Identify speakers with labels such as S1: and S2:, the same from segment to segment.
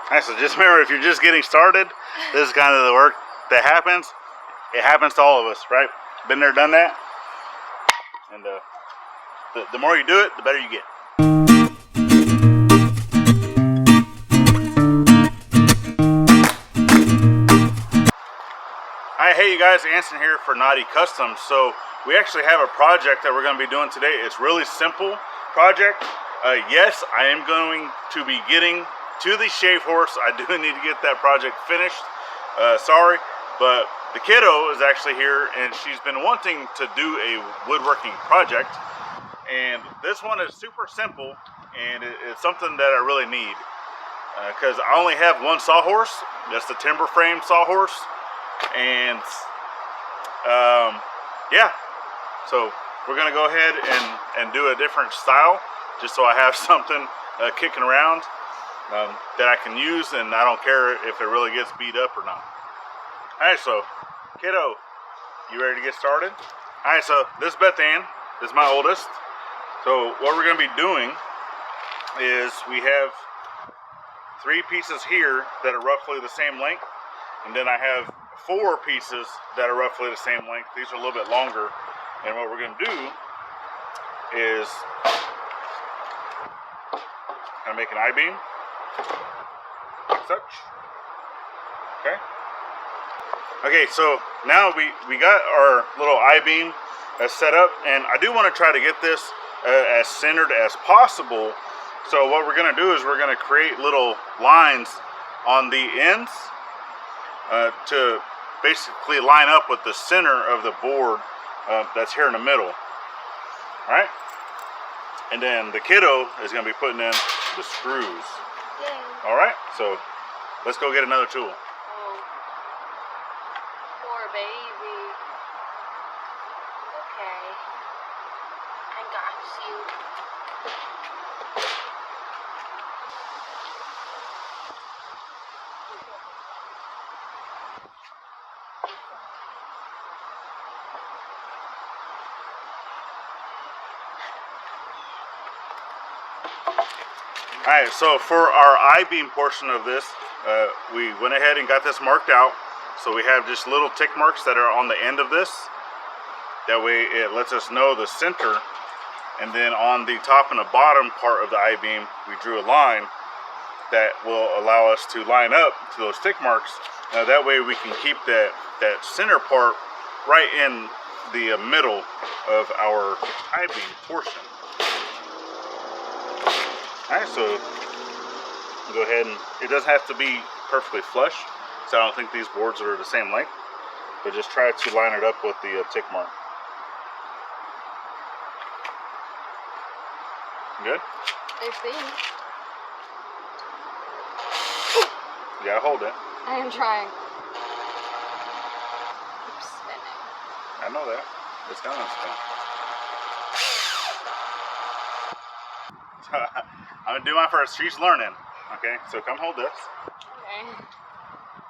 S1: Alright, so just remember, if you're just getting started, this is kind of the work that happens. It happens to all of us, right? Been there, done that. And the more you do it, the better you get. Hi, hey you guys, Anson here for Knotty Kustoms. So we actually have a project that we're going to be doing today. It's really simple project. Yes, I am going to be getting to the shave horse. I do need to get that project finished. Sorry, but the kiddo is actually here and she's been wanting to do a woodworking project. And this one is super simple and it's something that I really need. Because I only have one sawhorse. That's the timber frame sawhorse. And yeah, so we're gonna go ahead and do a different style just so I have something kicking around that I can use, and I don't care if it really gets beat up or not. Alright, so kiddo, you ready to get started? Alright, so this is Beth Ann. This is my oldest. So what we're gonna be doing is we have 3 pieces here that are roughly the same length, and then I have 4 pieces that are roughly the same length. These are a little bit longer, and what we're going to do is kind of make an I-beam, like such. Okay, so now we got our little I-beam set up, and I do want to try to get this as centered as possible. So what we're going to do is we're going to create little lines on the ends to basically line up with the center of the board that's here in the middle. Alright? And then the kiddo is going to be putting in the screws. Alright? So let's go get another tool.
S2: Oh, poor baby. Okay. I got you.
S1: Alright, so for our I-beam portion of this, we went ahead and got this marked out. So we have just little tick marks that are on the end of this. That way it lets us know the center. And then on the top and the bottom part of the I-beam, we drew a line that will allow us to line up to those tick marks. That way we can keep that center part right in the middle of our I-beam portion. Alright, so go ahead and it doesn't have to be perfectly flush, so I don't think these boards are the same length, but just try to line it up with the tick mark. Good?
S2: I think.
S1: You gotta hold it.
S2: I am trying. Keep spinning.
S1: I know that. It's gonna spin. I'm gonna do mine first. She's learning. Okay, so come hold this.
S2: Okay.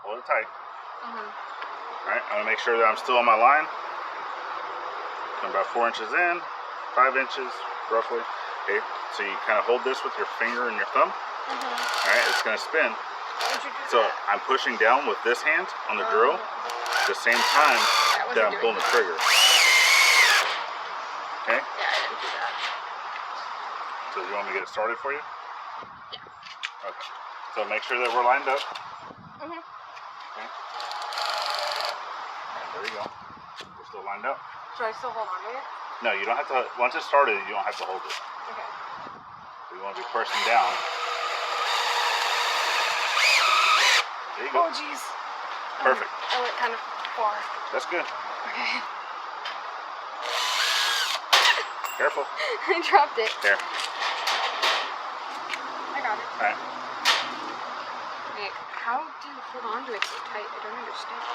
S1: Hold it tight.
S2: Uh-huh.
S1: Alright, I'm gonna make sure that I'm still on my line. I'm about 4 inches in, 5 inches roughly. Okay, so you kind of hold this with your finger and your thumb. Alright, it's gonna spin. So I'm pushing down with this hand on the drill at the same time that I'm pulling the trigger. Okay?
S2: Yeah, I didn't do that.
S1: So you want me to get it started for you?
S2: Yeah.
S1: Okay. So make sure that we're lined up.
S2: Okay.
S1: And there you go. We're still lined up.
S2: Should I still hold on to it?
S1: No, you don't have to. Once it's started, you don't have to hold it.
S2: Okay.
S1: So you want to be pressing down. There you go.
S2: Oh, jeez.
S1: Perfect.
S2: I went kind of far.
S1: That's good.
S2: Okay.
S1: Careful.
S2: I dropped it.
S1: There.
S2: I got it.
S1: Alright.
S2: Wait, how do you hold on to it so tight? I don't understand.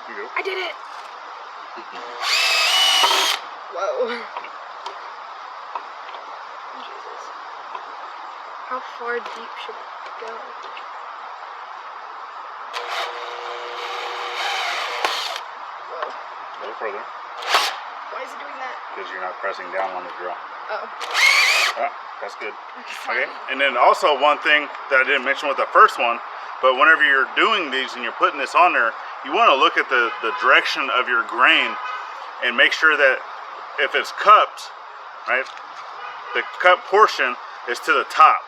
S1: Here you go.
S2: I did it! Whoa. Jesus. How far deep should it go?
S1: A little further.
S2: Why is it doing that?
S1: because you're not pressing down on the drill.
S2: Oh.
S1: Ah, that's good. Okay, and then also one thing that I didn't mention with the first one, but whenever you're doing these and you're putting this on there, you want to look at the direction of your grain and make sure that if it's cupped, right, the cup portion is to the top.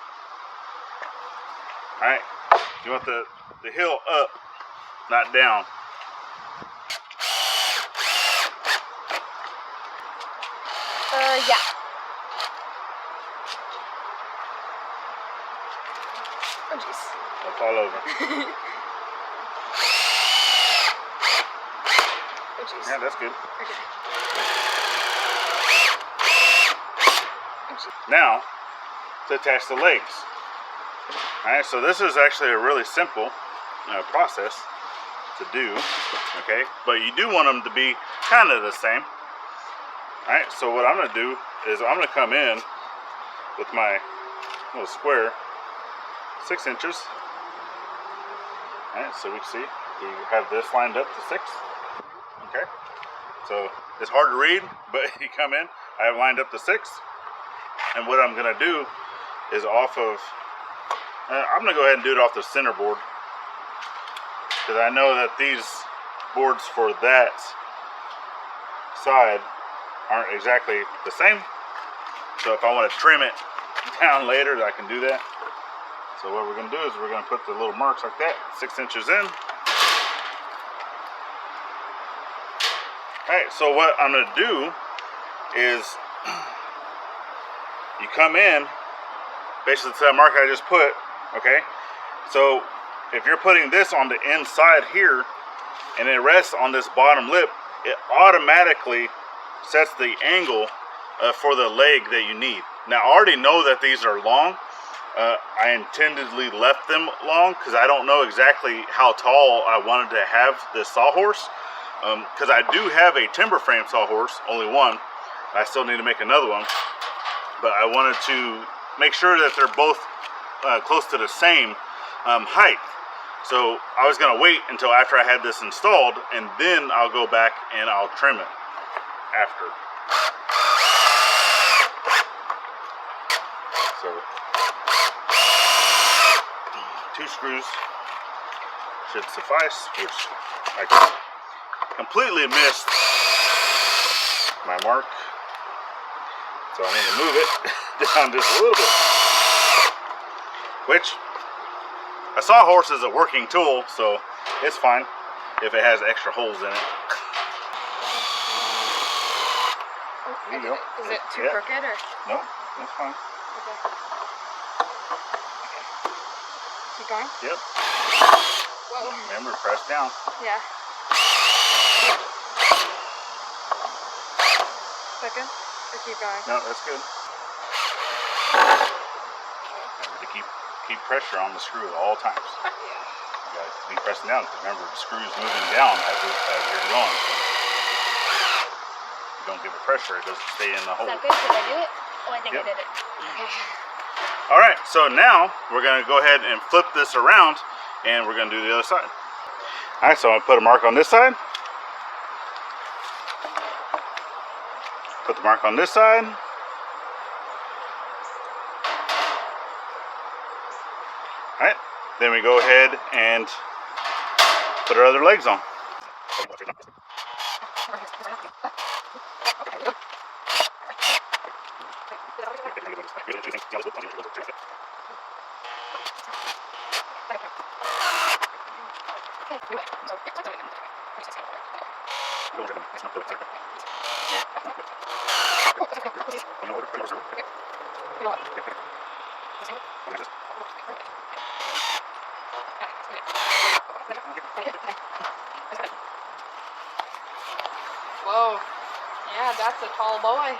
S1: All right, you want the heel up, not down.
S2: Yeah. Oh, jeez.
S1: Don't fall over.
S2: Oh, jeez.
S1: Yeah, that's good.
S2: Okay. Oh, jeez.
S1: Now, to attach the legs. Alright, so this is actually a really simple process to do, okay? But you do want them to be kind of the same. Alright, so what I'm going to do is I'm going to come in with my little square, 6 inches. Alright, so we see we have this lined up to 6. Okay, so it's hard to read, but you come in, I have lined up to 6. And what I'm going to do is off of, I'm going to go ahead and do it off the center board, because I know that these boards for that side aren't exactly the same. So if I want to trim it down later, I can do that. So what we're going to do is we're going to put the little marks like that, 6 inches in. Alright, so what I'm going to do is you come in basically to that mark I just put, okay? So if you're putting this on the inside here and it rests on this bottom lip, it automatically sets the angle for the leg that you need. Now I already know that these are long. I intendedly left them long because I don't know exactly how tall I wanted to have this sawhorse. Because I do have a timber frame sawhorse, only one. I still need to make another one. But I wanted to make sure that they're both close to the same height. So I was going to wait until after I had this installed, and then I'll go back and I'll trim it after. So 2 screws should suffice, which I completely missed my mark. So I need to move it down just a little bit. Which, a sawhorse is a working tool, so it's fine if it has extra holes in it. There you go.
S2: Is it too crooked or?
S1: No, that's fine.
S2: Okay. Keep going?
S1: Yep.
S2: Whoa.
S1: Remember, press down.
S2: Yeah. Second? Or keep going?
S1: No, that's good. Remember to keep pressure on the screw at all times.
S2: Yeah.
S1: You got to be pressing down, because remember, the screw is moving down as you're going. So if you don't give it pressure, it doesn't stay in the hole.
S2: Is that good? Did I do it? Oh, I think
S1: Yep.
S2: I did it. Okay.
S1: Alright, so now we're going to go ahead and flip this around, and we're going to do the other side. Alright, so I'm going to put a mark on this side. Put the mark on this side. Alright, then we go ahead and put our other legs on.
S2: Whoa. Yeah, that's a tall boy.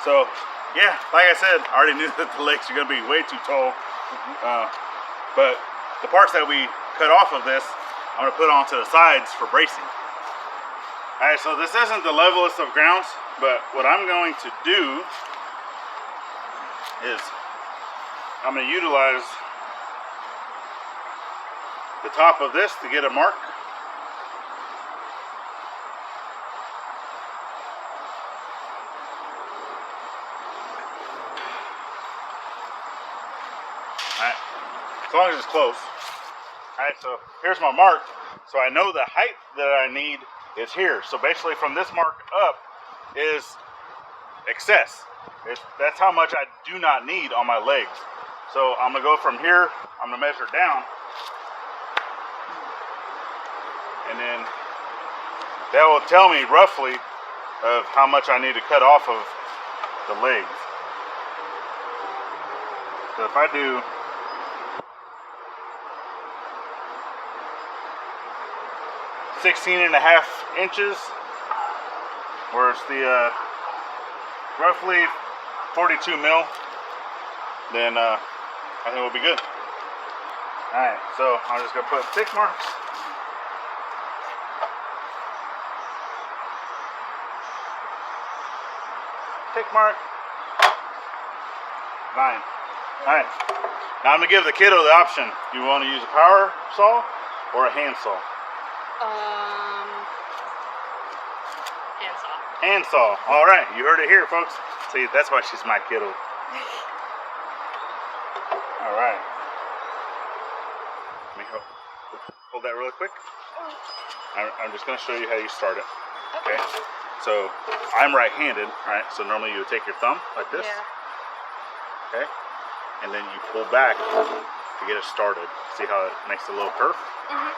S1: So, yeah, like I said, I already knew that the legs are going to be way too tall. But the parts that we cut off of this, I'm going to put onto the sides for bracing. Alright, so this isn't the levelest of grounds, but what I'm going to do is I'm going to utilize the top of this to get a mark. as long as it's close. Alright, so here's my mark. So I know the height that I need is here. So basically from this mark up is excess. That's how much I do not need on my legs. So I'm gonna go from here, I'm gonna measure down. And then that will tell me roughly of how much I need to cut off of the legs. So if I do 16.5 inches, where it's the roughly 42 mil, then I think we'll be good. Alright, so I'm just gonna put tick marks. Tick mark. 9. Alright. Now I'm gonna give the kiddo the option. Do you want to use a power saw or a hand saw?
S2: Hand saw.
S1: Hand saw. Alright, you heard it here, folks. See, that's why she's my kiddo. Alright. Let me hold that really quick. I'm just gonna show you how you start it. Okay. So I'm right-handed, right? So normally you would take your thumb like this.
S2: Yeah.
S1: Okay. And then you pull back to get it started. See how it makes a little curve?
S2: Mhm.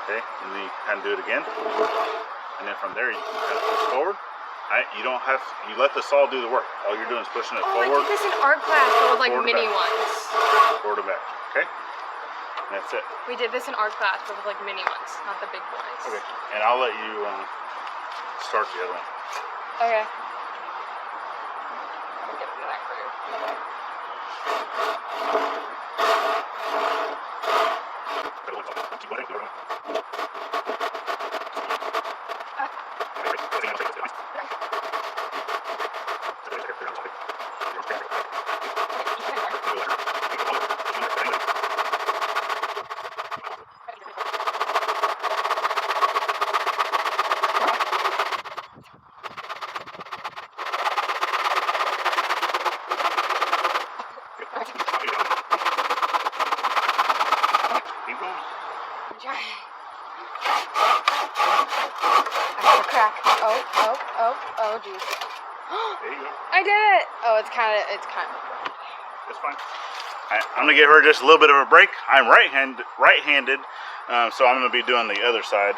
S1: Okay. And then you kind of do it again. And then from there you can kind of push forward. Right? You don't have. You let the saw do the work. All you're doing is pushing it
S2: Oh,
S1: forward.
S2: I did this in art class, but with like
S1: Forward and
S2: mini
S1: back.
S2: ones.
S1: Forward and back. Okay. And that's it.
S2: We did this in art class, but with like mini ones, not the big boys.
S1: Okay. And I'll let you start the other one.
S2: Okay. I'm gonna get into that groove.
S1: Keep going.
S2: I'm trying. I have a crack. Oh, geez.
S1: There you go.
S2: I did it! Oh, it's kind of.
S1: That's fine. I'm gonna give her just a little bit of a break. I'm right-handed, so I'm gonna be doing the other side.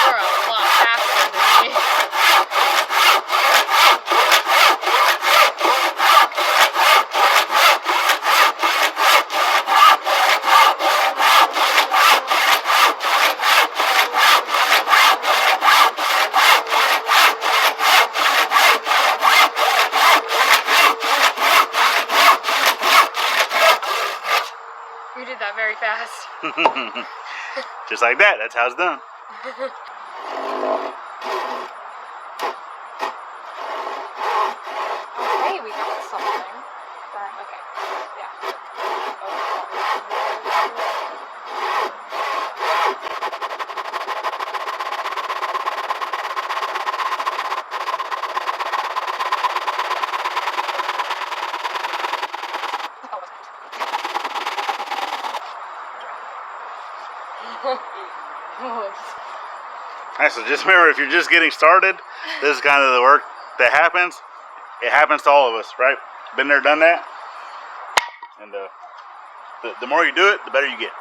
S2: You're a lot faster than me. You did that very fast.
S1: Just like that. That's how it's done.
S2: Okay, we got something. Okay, yeah.
S1: Alright, so just remember, if you're just getting started, this is kind of the work that happens. It happens to all of us, right? Been there, done that. And the more you do it, the better you get.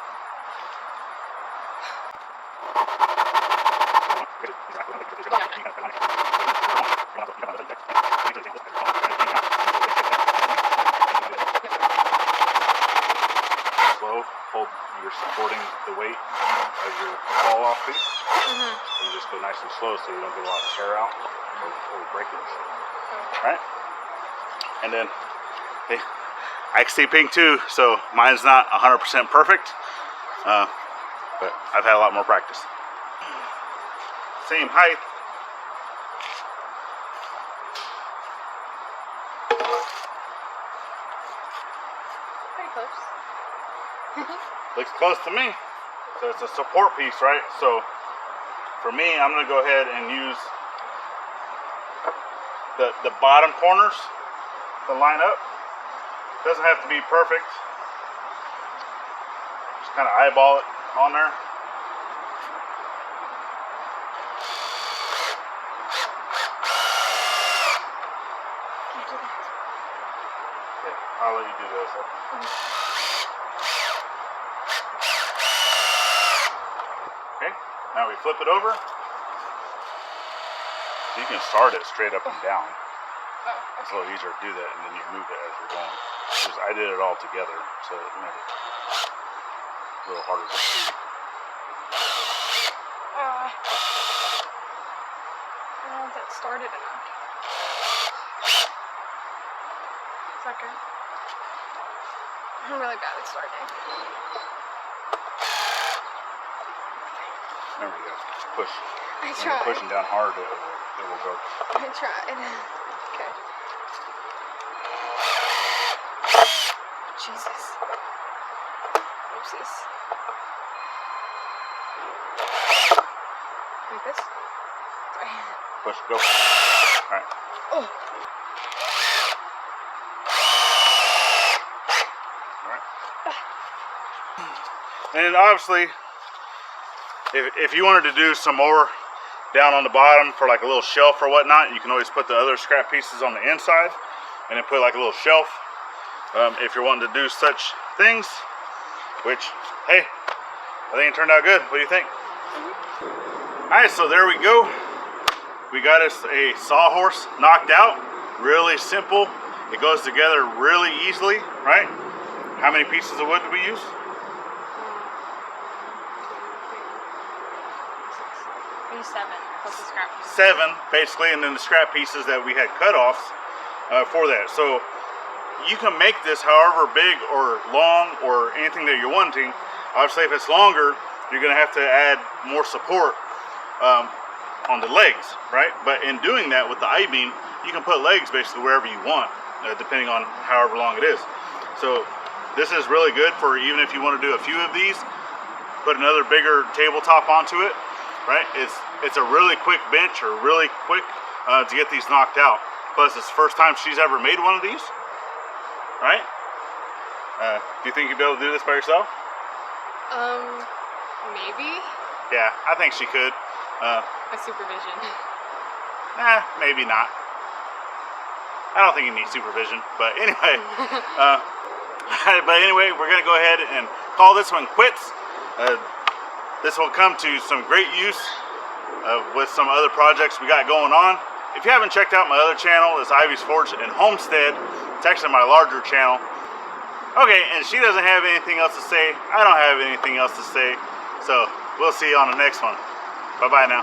S1: Slow, hold. You're supporting the weight of your fall off piece. You just go nice and slow so you don't get a lot of tear out or breakage. Right? And then I can see pink too, so mine's not 100% perfect, but I've had a lot more practice. Same height.
S2: Pretty close.
S1: Looks close to me. So it's a support piece, right? So for me, I'm gonna go ahead and use the bottom corners to line up. Doesn't have to be perfect. Just kind of eyeball it on there. Okay, I'll let you do this. Okay, now we flip it over. You can start it straight up and down. It's a little easier to do that, and then you move it as you're going. Because I did it all together, so it made it a little harder to see.
S2: I don't know if that started enough. Second. I'm really bad at starting.
S1: There we go. Push.
S2: I
S1: When
S2: tried.
S1: you're pushing down hard, it will go.
S2: I tried. Okay. Jesus. Oopsies. Like this? Sorry.
S1: Push. Go. All right.
S2: Oh.
S1: And obviously, if you wanted to do some more down on the bottom for like a little shelf or whatnot, you can always put the other scrap pieces on the inside and then put like a little shelf if you're wanting to do such things, which, hey, I think it turned out good. What do you think? All right, so there we go. We got us a sawhorse knocked out. Really simple. It goes together really easily, right? How many pieces of wood did we use?
S2: 7 plus the scrap pieces.
S1: 7 basically, and then the scrap pieces that we had cut offs for that. So you can make this however big or long or anything that you're wanting. Obviously, if it's longer, you're going to have to add more support on the legs, right? But in doing that with the I-beam, you can put legs basically wherever you want, depending on however long it is. So this is really good for even if you want to do a few of these, put another bigger tabletop onto it, right? It's a really quick bench or really quick to get these knocked out. Plus, it's the first time she's ever made one of these, right? Do you think you'd be able to do this by yourself?
S2: Maybe.
S1: Yeah, I think she could.
S2: With supervision.
S1: Maybe not. I don't think you need supervision, but anyway. But anyway, we're gonna go ahead and call this one quits. This will come to some great use with some other projects we got going on. If you haven't checked out my other channel, it's Ivy's Forge and Homestead. It's actually my larger channel. Okay, and she doesn't have anything else to say. I don't have anything else to say. So we'll see you on the next one. Bye-bye now.